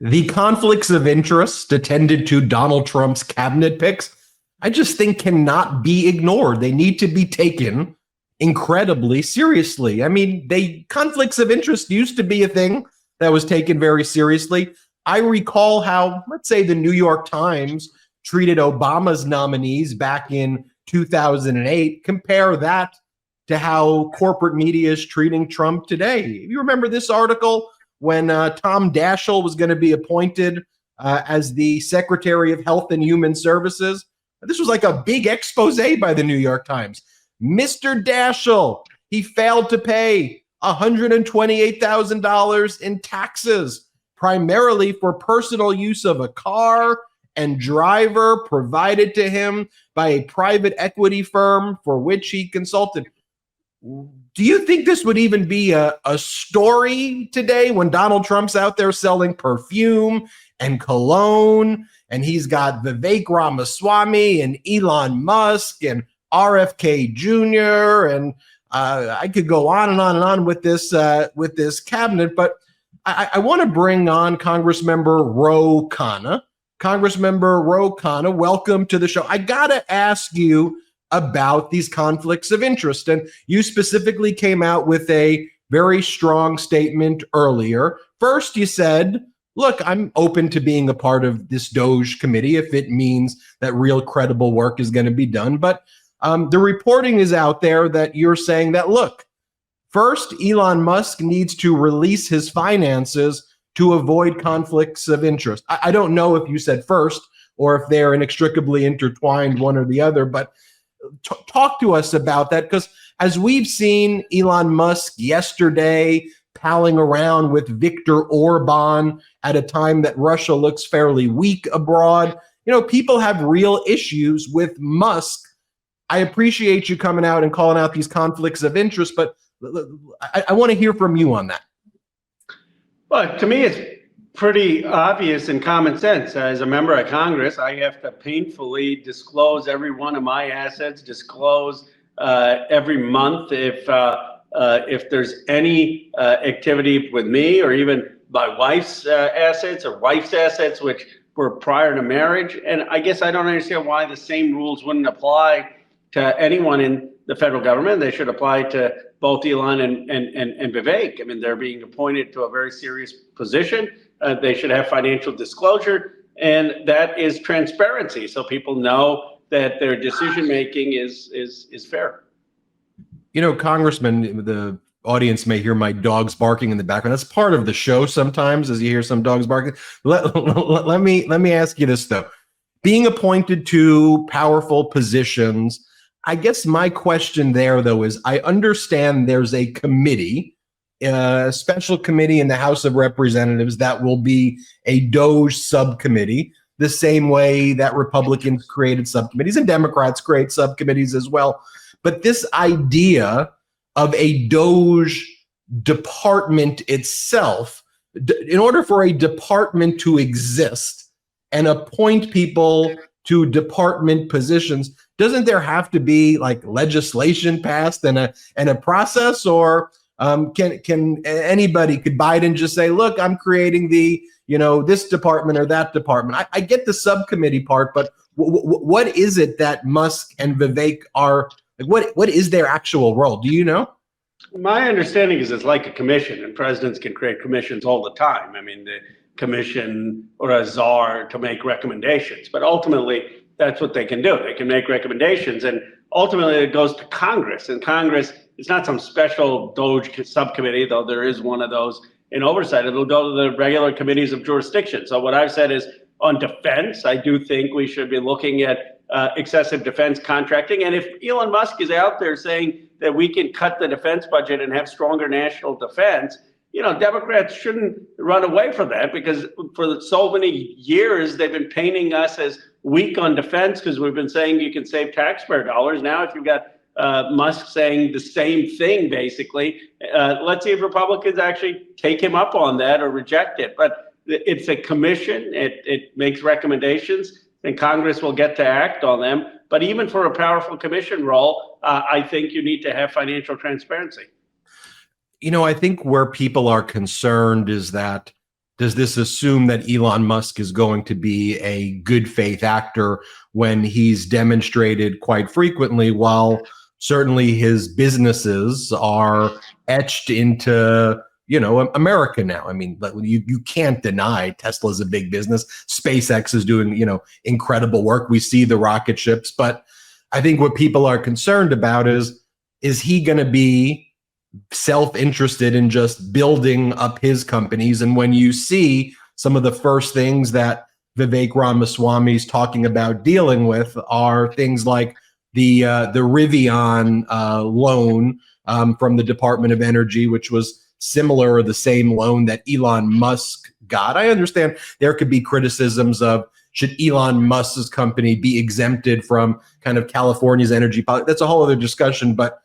The conflicts of interest attended to Donald Trump's cabinet picks, I just think cannot be ignored. They need to be taken incredibly seriously. I mean, conflicts of interest used to be a thing that was taken very seriously. I recall how, let's say, the New York Times treated Obama's nominees back in 2008. Compare that to how corporate media is treating Trump today. You remember this article when Tom Daschle was going to be appointed as the Secretary of Health and Human Services? This was like a big expose by the New York Times. Mr. Daschle, he failed to pay $128,000 in taxes, primarily for personal use of a car and driver provided to him by a private equity firm for which he consulted. Do you think this would even be a story today when Donald Trump's out there selling perfume and cologne, and he's got Vivek Ramaswamy and Elon Musk and RFK Jr. and I could go on and on and on with this cabinet, but I want to bring on Congressmember Ro Khanna. Congressmember Ro Khanna, welcome to the show. I gotta ask you about these conflicts of interest, and you specifically came out with a very strong statement earlier. First, you said, look, I'm open to being a part of this DOJ committee if it means that real credible work is going to be done. But the reporting is out there that you're saying that, look, first, Elon Musk needs to release his finances to avoid conflicts of interest. I don't know if you said first or if they're inextricably intertwined, one or the other, but talk to us about that, because as we've seen Elon Musk yesterday palling around with Viktor Orban at a time that Russia looks fairly weak abroad, people have real issues with Musk. I appreciate you coming out and calling out these conflicts of interest, but I want to hear from you on that. Well, to me, it's pretty obvious and common sense. As a member of Congress, I have to painfully disclose every one of my assets, disclose every month if there's any activity with me or even my wife's assets or wife's assets, which were prior to marriage. And I guess I don't understand why the same rules wouldn't apply to anyone in the federal government. They should apply to both Elon and Vivek. I mean, they're being appointed to a very serious position. They should have financial disclosure, and that is transparency, so people know that their decision making is fair. Congressman, the audience may hear my dogs barking in the background. That's part of the show sometimes, as you hear some dogs barking. Let me ask you this, though. Being appointed to powerful positions, I guess my question there, though, is I understand there's a committee, a special committee in the House of Representatives that will be a DOJ subcommittee, the same way that Republicans created subcommittees and Democrats create subcommittees as well. But this idea of a DOJ department itself, in order for a department to exist and appoint people to department positions, doesn't there have to be like legislation passed and a process, or can anybody, could Biden just say, look, I'm creating the this department or that department? I get the subcommittee part, but what is it that Musk and Vivek are like? What is their actual role? Do you know? My understanding is it's like a commission, and presidents can create commissions all the time. I mean, the commission or a czar to make recommendations, but ultimately that's what they can do. They can make recommendations, and ultimately it goes to Congress, and Congress is not some special DOJ subcommittee, though there is one of those in oversight. It'll go to the regular committees of jurisdiction. So what I've said is, on defense, I do think we should be looking at excessive defense contracting. And if Elon Musk is out there saying that we can cut the defense budget and have stronger national defense, Democrats shouldn't run away from that, because for so many years they've been painting us as weak on defense because we've been saying you can save taxpayer dollars. Now, if you've got Musk saying the same thing, basically, let's see if Republicans actually take him up on that or reject it. But it's a commission. It makes recommendations, and Congress will get to act on them. But even for a powerful commission role, I think you need to have financial transparency. I think where people are concerned is that does this assume that Elon Musk is going to be a good faith actor when he's demonstrated quite frequently, while certainly his businesses are etched into, America now? I mean, you can't deny Tesla's a big business. SpaceX is doing, incredible work. We see the rocket ships, but I think what people are concerned about is he going to be self-interested in just building up his companies? And when you see some of the first things that Vivek Ramaswamy's talking about dealing with are things like the Rivian loan from the Department of Energy, which was similar or the same loan that Elon Musk got. I understand there could be criticisms of, should Elon Musk's company be exempted from kind of California's energy policy? That's a whole other discussion. But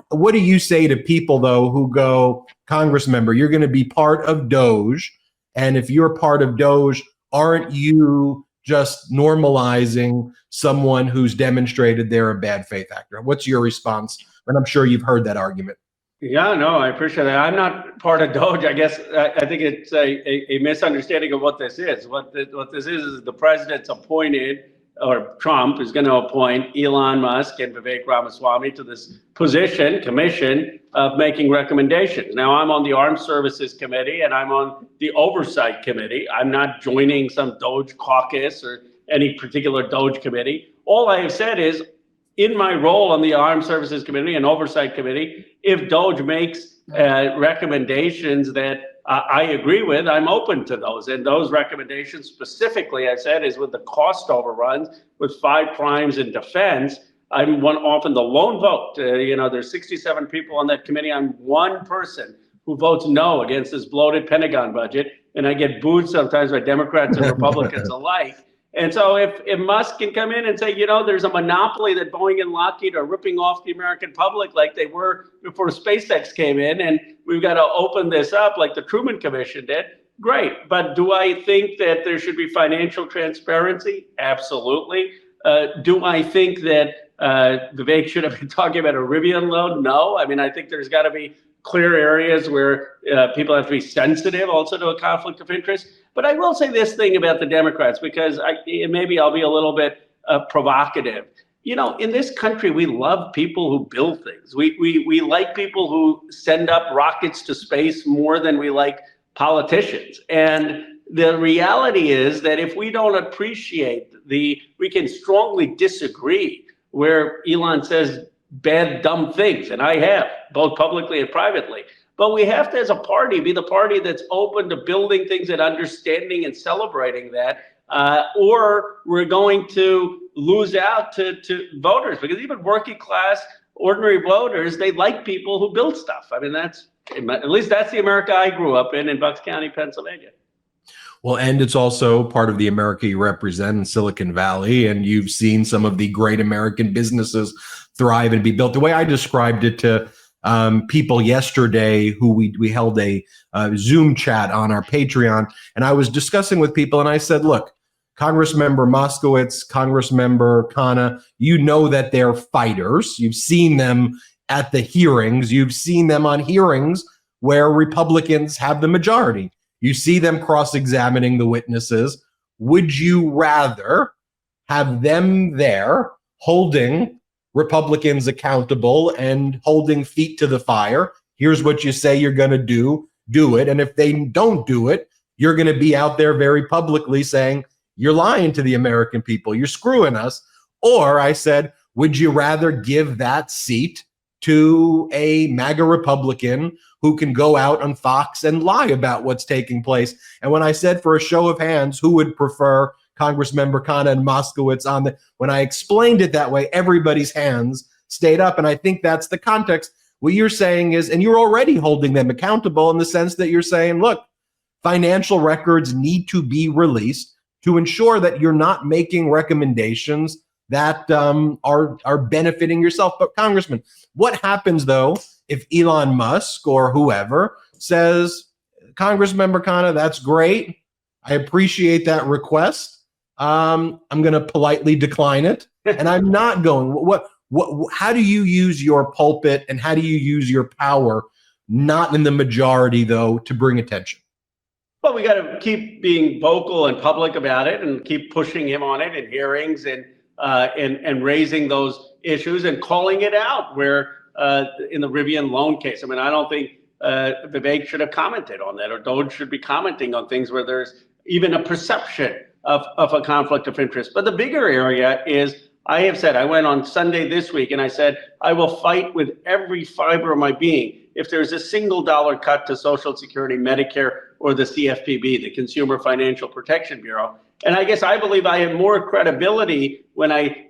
what do you say to people, though, who go, Congress member, you're going to be part of Doge, and if you're part of Doge, aren't you just normalizing someone who's demonstrated they're a bad faith actor? What's your response? And I'm sure you've heard that argument. Yeah, no, I appreciate that. I'm not part of Doge. I guess I think it's a misunderstanding of what this is. What this is the president's appointed, or Trump is going to appoint Elon Musk and Vivek Ramaswamy to this commission of making recommendations. Now, I'm on the Armed Services Committee and I'm on the Oversight Committee. I'm not joining some Doge caucus or any particular Doge committee. All I have said is, in my role on the Armed Services Committee and Oversight Committee, if Doge makes recommendations that I agree with, I'm open to those. And those recommendations specifically, I said, is with the cost overruns, with 5 primes in defense. I'm often the lone vote. There's 67 people on that committee. I'm one person who votes no against this bloated Pentagon budget. And I get booed sometimes by Democrats and Republicans alike. And so if Musk can come in and say, there's a monopoly that Boeing and Lockheed are ripping off the American public like they were before SpaceX came in, and we've got to open this up like the Truman Commission did, great. But do I think that there should be financial transparency? Absolutely. Do I think that Vivek should have been talking about a Rivian loan? No. I mean, I think there's got to be clear areas where people have to be sensitive also to a conflict of interest. But I will say this thing about the Democrats, because maybe I'll be a little bit provocative. In this country, we love people who build things. We like people who send up rockets to space more than we like politicians. And the reality is that if we don't appreciate we can strongly disagree where Elon says bad, dumb things, and I have, both publicly and privately. But we have to, as a party, be the party that's open to building things and understanding and celebrating that, or we're going to lose out to voters, because even working class, ordinary voters, they like people who build stuff. I mean, at least that's the America I grew up in Bucks County, Pennsylvania. Well, and it's also part of the America you represent in Silicon Valley, and you've seen some of the great American businesses thrive and be built. The way I described it to people yesterday, who we held a Zoom chat on our Patreon, and I was discussing with people, and I said, look, Congressmember Moskowitz, Congressmember Khanna, you know that they're fighters. You've seen them at the hearings. You've seen them on hearings where Republicans have the majority. You see them cross-examining the witnesses. Would you rather have them there holding Republicans accountable and holding feet to the fire? Here's what you say you're going to do it. And if they don't do it, you're going to be out there very publicly saying, you're lying to the American people, you're screwing us. Or I said, would you rather give that seat to a MAGA Republican who can go out on Fox and lie about what's taking place? And when I said, for a show of hands, who would prefer Congressmember Khanna and Moskowitz when I explained it that way, everybody's hands stayed up. And I think that's the context. What you're saying is, and you're already holding them accountable in the sense that you're saying, look, financial records need to be released to ensure that you're not making recommendations that are benefiting yourself. But Congressman, what happens though if Elon Musk or whoever says, Congressmember Khanna, that's great, I appreciate that request, I'm going to politely decline it, and I'm not going. What? How do you use your pulpit and how do you use your power, not in the majority though, to bring attention? Well, we got to keep being vocal and public about it, and keep pushing him on it in hearings, and raising those issues and calling it out. Where in the Rivian loan case, I mean, I don't think Vivek should have commented on that, or Doge should be commenting on things where there's even a perception of a conflict of interest. But the bigger area is, I have said, I went on Sunday this week and I said, I will fight with every fiber of my being if there's a single dollar cut to Social Security, Medicare, or the CFPB, the Consumer Financial Protection Bureau. And I guess I believe I have more credibility when I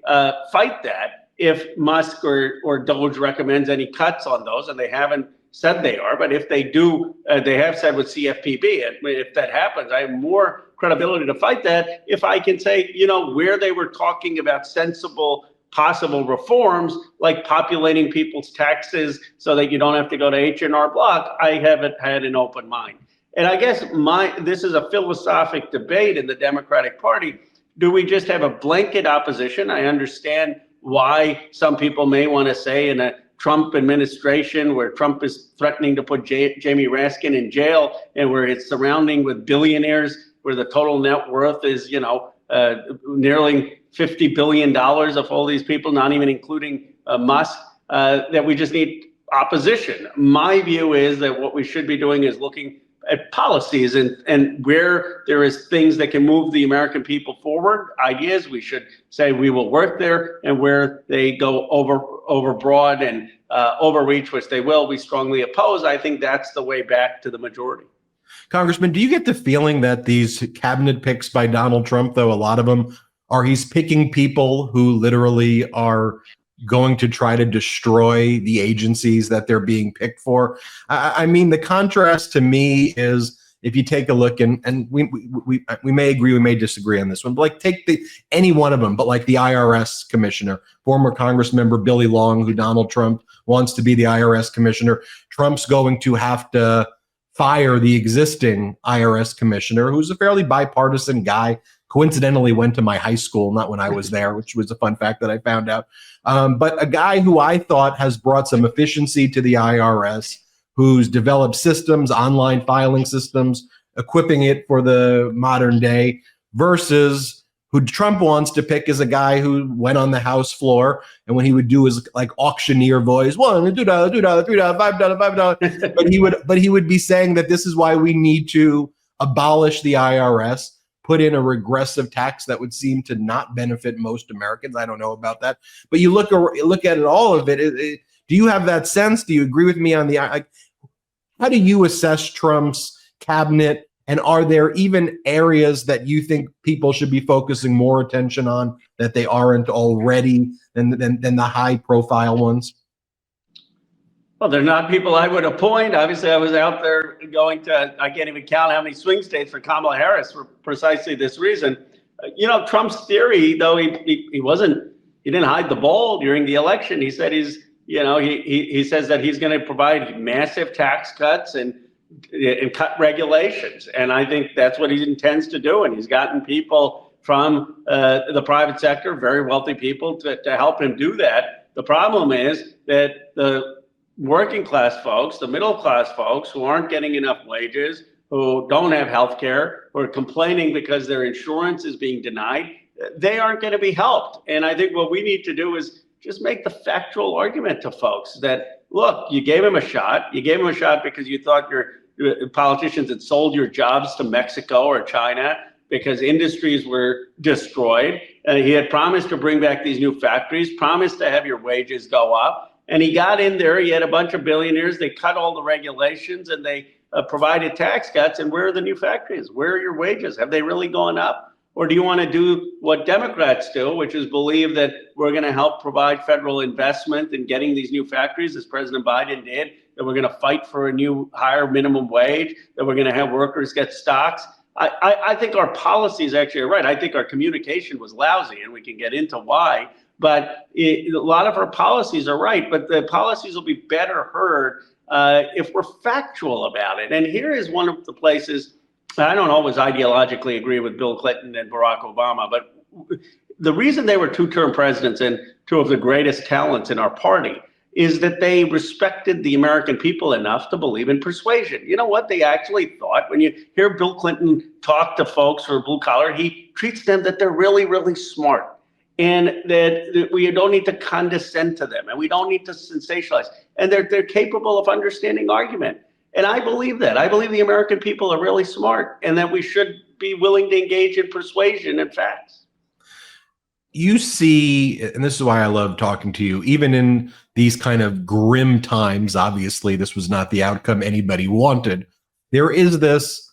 fight that if Musk or Doge recommends any cuts on those, and they haven't said they are, but if they do, they have said with CFPB, and if that happens, I have more credibility to fight that if I can say, where they were talking about sensible possible reforms, like populating people's taxes so that you don't have to go to H&R Block, I haven't had an open mind. And I guess this is a philosophic debate in the Democratic Party. Do we just have a blanket opposition? I understand why some people may want to say in a Trump administration, where Trump is threatening to put Jamie Raskin in jail, and where it's surrounding with billionaires, where the total net worth is, nearly $50 billion of all these people, not even including Musk, that we just need opposition. My view is that what we should be doing is looking at policies and where there is things that can move the American people forward, ideas, we should say we will work there, and where they go overbroad and overreach, which they will, we strongly oppose. I think that's the way back to the majority. Congressman, do you get the feeling that these cabinet picks by Donald Trump, though a lot of them are, he's picking people who literally are going to try to destroy the agencies that they're being picked for? I mean, the contrast to me is, if you take a look, and we may agree, we may disagree on this one, but like take any one of them, but like the IRS commissioner, former Congressmember Billy Long, who Donald Trump wants to be the IRS commissioner. Trump's going to have to fire the existing IRS commissioner, who's a fairly bipartisan guy. Coincidentally went to my high school, not when I was there, which was a fun fact that I found out. But a guy who I thought has brought some efficiency to the IRS, who's developed systems, online filing systems, equipping it for the modern day, versus who Trump wants to pick is a guy who went on the House floor, and when he would do his like auctioneer voice, $1, $2, $3, $5, $5, but he would be saying that this is why we need to abolish the IRS, put in a regressive tax that would seem to not benefit most Americans. I don't know about that, but you look at it, all of it. Do you have that sense? Do you agree with me on how do you assess Trump's cabinet? And are there even areas that you think people should be focusing more attention on that they aren't already than the high profile ones? Well, they're not people I would appoint. Obviously, I was out there I can't even count how many swing states for Kamala Harris for precisely this reason. Trump's theory, though, he didn't hide the ball during the election. He said he says that he's going to provide massive tax cuts and cut regulations. And I think that's what he intends to do. And he's gotten people from the private sector, very wealthy people, to help him do that. The problem is that the working class folks, the middle class folks who aren't getting enough wages, who don't have health care, who are complaining because their insurance is being denied, they aren't going to be helped. And I think what we need to do is just make the factual argument to folks that, look, you gave him a shot. You gave him a shot because you thought your politicians had sold your jobs to Mexico or China, because industries were destroyed. He had promised to bring back these new factories, promised to have your wages go up. And he got in there, he had a bunch of billionaires, they cut all the regulations, and they provided tax cuts. And where are the new factories? Where are your wages? Have they really gone up? Or do you want to do what Democrats do, which is believe that we're going to help provide federal investment in getting these new factories, as President Biden did, that we're going to fight for a new higher minimum wage, that we're going to have workers get stocks? I think our policies actually are right. I think our communication was lousy, and we can get into why. But a lot of our policies are right, but the policies will be better heard if we're factual about it. And here is one of the places, I don't always ideologically agree with Bill Clinton and Barack Obama, but the reason they were two-term presidents and two of the greatest talents in our party is that they respected the American people enough to believe in persuasion. You know what they actually thought? When you hear Bill Clinton talk to folks who are blue collar, he treats them that they're really, really smart, and that we don't need to condescend to them, and we don't need to sensationalize, and they're capable of understanding argument. And I believe that. I believe the American people are really smart, and that we should be willing to engage in persuasion and facts. You see, and this is why I love talking to you, even in these kind of grim times, obviously this was not the outcome anybody wanted. There is this,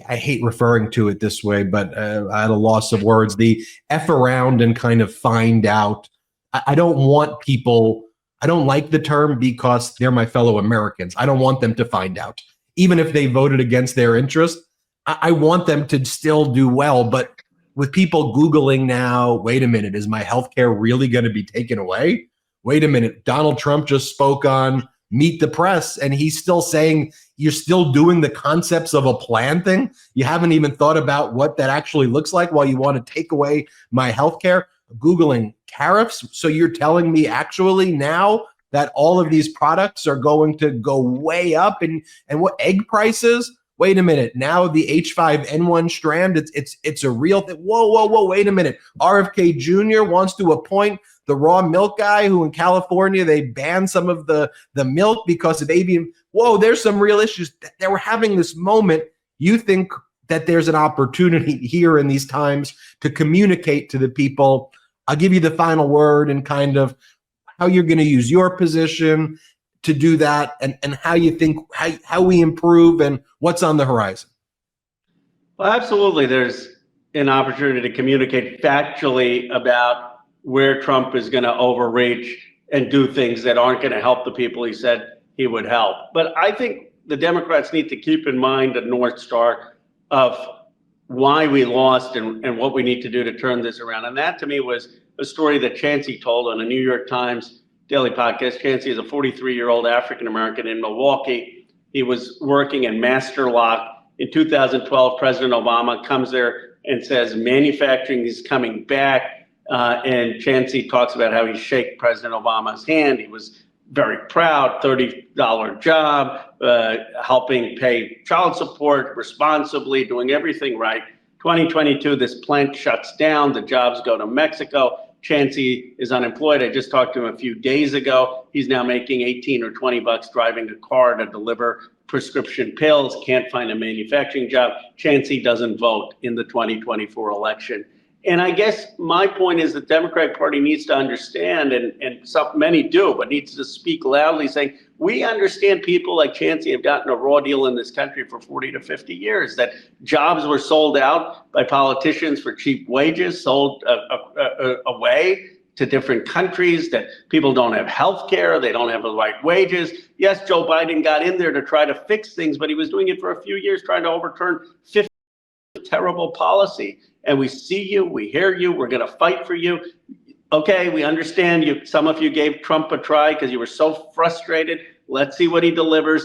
I hate referring to it this way, but at a loss of words, the F around and kind of find out. I don't want people, I don't like the term because they're my fellow Americans. I don't want them to find out. Even if they voted against their interest, I want them to still do well. But with people Googling now, wait a minute, is my healthcare really going to be taken away? Wait a minute, Donald Trump just spoke on Meet the Press, and he's still saying you're still doing the concepts of a plan thing. You haven't even thought about what that actually looks like while you want to take away my healthcare. Googling tariffs. So you're telling me actually now that all of these products are going to go way up, and what egg prices? Wait a minute. Now the H5N1 strand, it's a real thing. Whoa, wait a minute. RFK Jr. wants to appoint the raw milk guy who in California, they banned some of the milk because of avian. Whoa, there's some real issues. They were having this moment. You think that there's an opportunity here in these times to communicate to the people. I'll give you the final word and kind of how you're going to use your position to do that, and how you think how we improve and what's on the horizon. Well, absolutely. There's an opportunity to communicate factually about where Trump is going to overreach and do things that aren't going to help the people he said he would help. But I think the Democrats need to keep in mind the North Star of why we lost and what we need to do to turn this around. And that to me was a story that Chancey told on a New York Times daily podcast. Chancey is a 43-year-old African-American in Milwaukee. He was working in Master Lock. In 2012, President Obama comes there and says manufacturing is coming back. And Chancey talks about how he shook President Obama's hand. He was very proud, $30 job, helping pay child support responsibly, doing everything right. 2022, this plant shuts down. The jobs go to Mexico. Chancey is unemployed. I just talked to him a few days ago. He's now making 18 or 20 bucks driving a car to deliver prescription pills, can't find a manufacturing job. Chancey doesn't vote in the 2024 election. And I guess my point is the Democratic Party needs to understand, and many do, but needs to speak loudly saying, we understand people like Chancey have gotten a raw deal in this country for 40 to 50 years, that jobs were sold out by politicians for cheap wages, sold away to different countries, that people don't have health care, they don't have the right wages. Yes, Joe Biden got in there to try to fix things, but he was doing it for a few years, trying to overturn 50 terrible policy. And we see you, we hear you, we're going to fight for you. Okay, we understand you. Some of you gave Trump a try because you were so frustrated. Let's see what he delivers.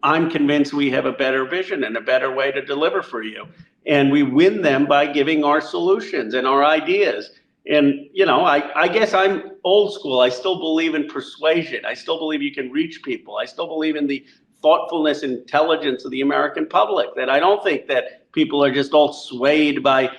I'm convinced we have a better vision and a better way to deliver for you. And we win them by giving our solutions and our ideas. And, you know, I guess I'm old school. I still believe in persuasion. I still believe you can reach people. I still believe in the thoughtfulness and intelligence of the American public, that I don't think that people are just all swayed by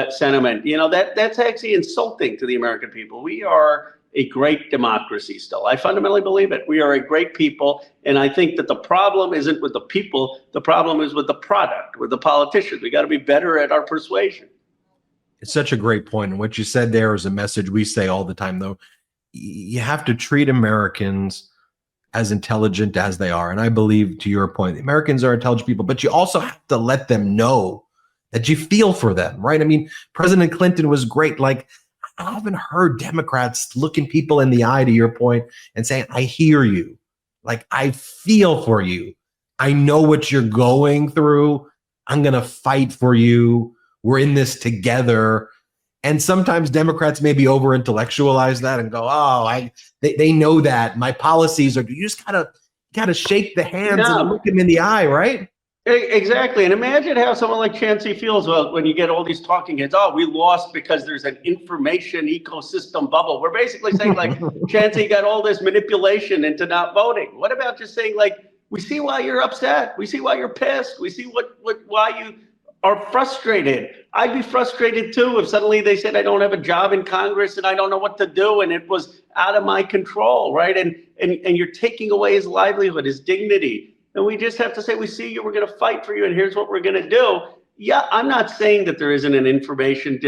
sentiment. You know, that's actually insulting to the American people. We are a great democracy still. I fundamentally believe it. We are a great people. And I think that the problem isn't with the people. The problem is with the product, with the politicians. We got to be better at our persuasion. It's such a great point. And what you said there is a message we say all the time, though. You have to treat Americans as intelligent as they are. And I believe, to your point, Americans are intelligent people, but you also have to let them know that you feel for them, right? I mean, President Clinton was great. Like, I haven't heard Democrats looking people in the eye, to your point, and saying, I hear you. Like, I feel for you. I know what you're going through. I'm going to fight for you. We're in this together. And sometimes Democrats maybe over-intellectualize that and go, oh, they know that. My policies are, you just gotta shake the hands and look them in the eye, right? Exactly. And imagine how someone like Chancey feels when you get all these talking heads. Oh, we lost because there's an information ecosystem bubble. We're basically saying, like, Chancey got all this manipulation into not voting. What about just saying, like, we see why you're upset. We see why you're pissed. We see why you are frustrated. I'd be frustrated too if suddenly they said I don't have a job in Congress and I don't know what to do and it was out of my control, right? And you're taking away his livelihood, his dignity. And we just have to say, we see you, we're going to fight for you, and here's what we're going to do. Yeah, I'm not saying that there isn't an information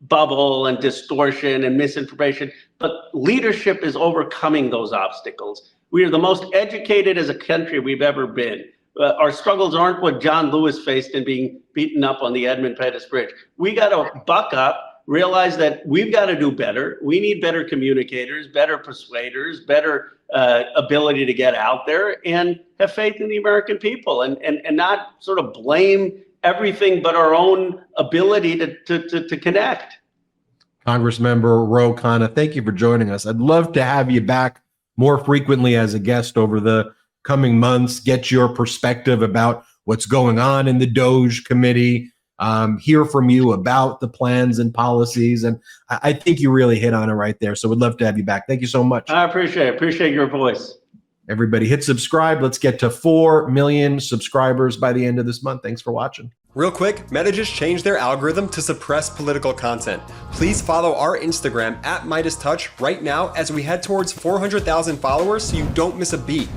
bubble and distortion and misinformation, but leadership is overcoming those obstacles. We are the most educated as a country we've ever been. Our struggles aren't what John Lewis faced in being beaten up on the Edmund Pettus Bridge. We got to buck up, realize that we've got to do better. We need better communicators, better persuaders, better ability to get out there and have faith in the American people and not sort of blame everything but our own ability to connect. Congressmember Ro Khanna, thank you for joining us. I'd love to have you back more frequently as a guest over the coming months, get your perspective about what's going on in the DOJ committee, hear from you about the plans and policies. And I think you really hit on it right there. So we'd love to have you back. Thank you so much. I appreciate your voice. Everybody hit subscribe. Let's get to 4 million subscribers by the end of this month. Thanks for watching. Real quick, Meta just changed their algorithm to suppress political content. Please follow our Instagram at MeidasTouch right now as we head towards 400,000 followers so you don't miss a beat.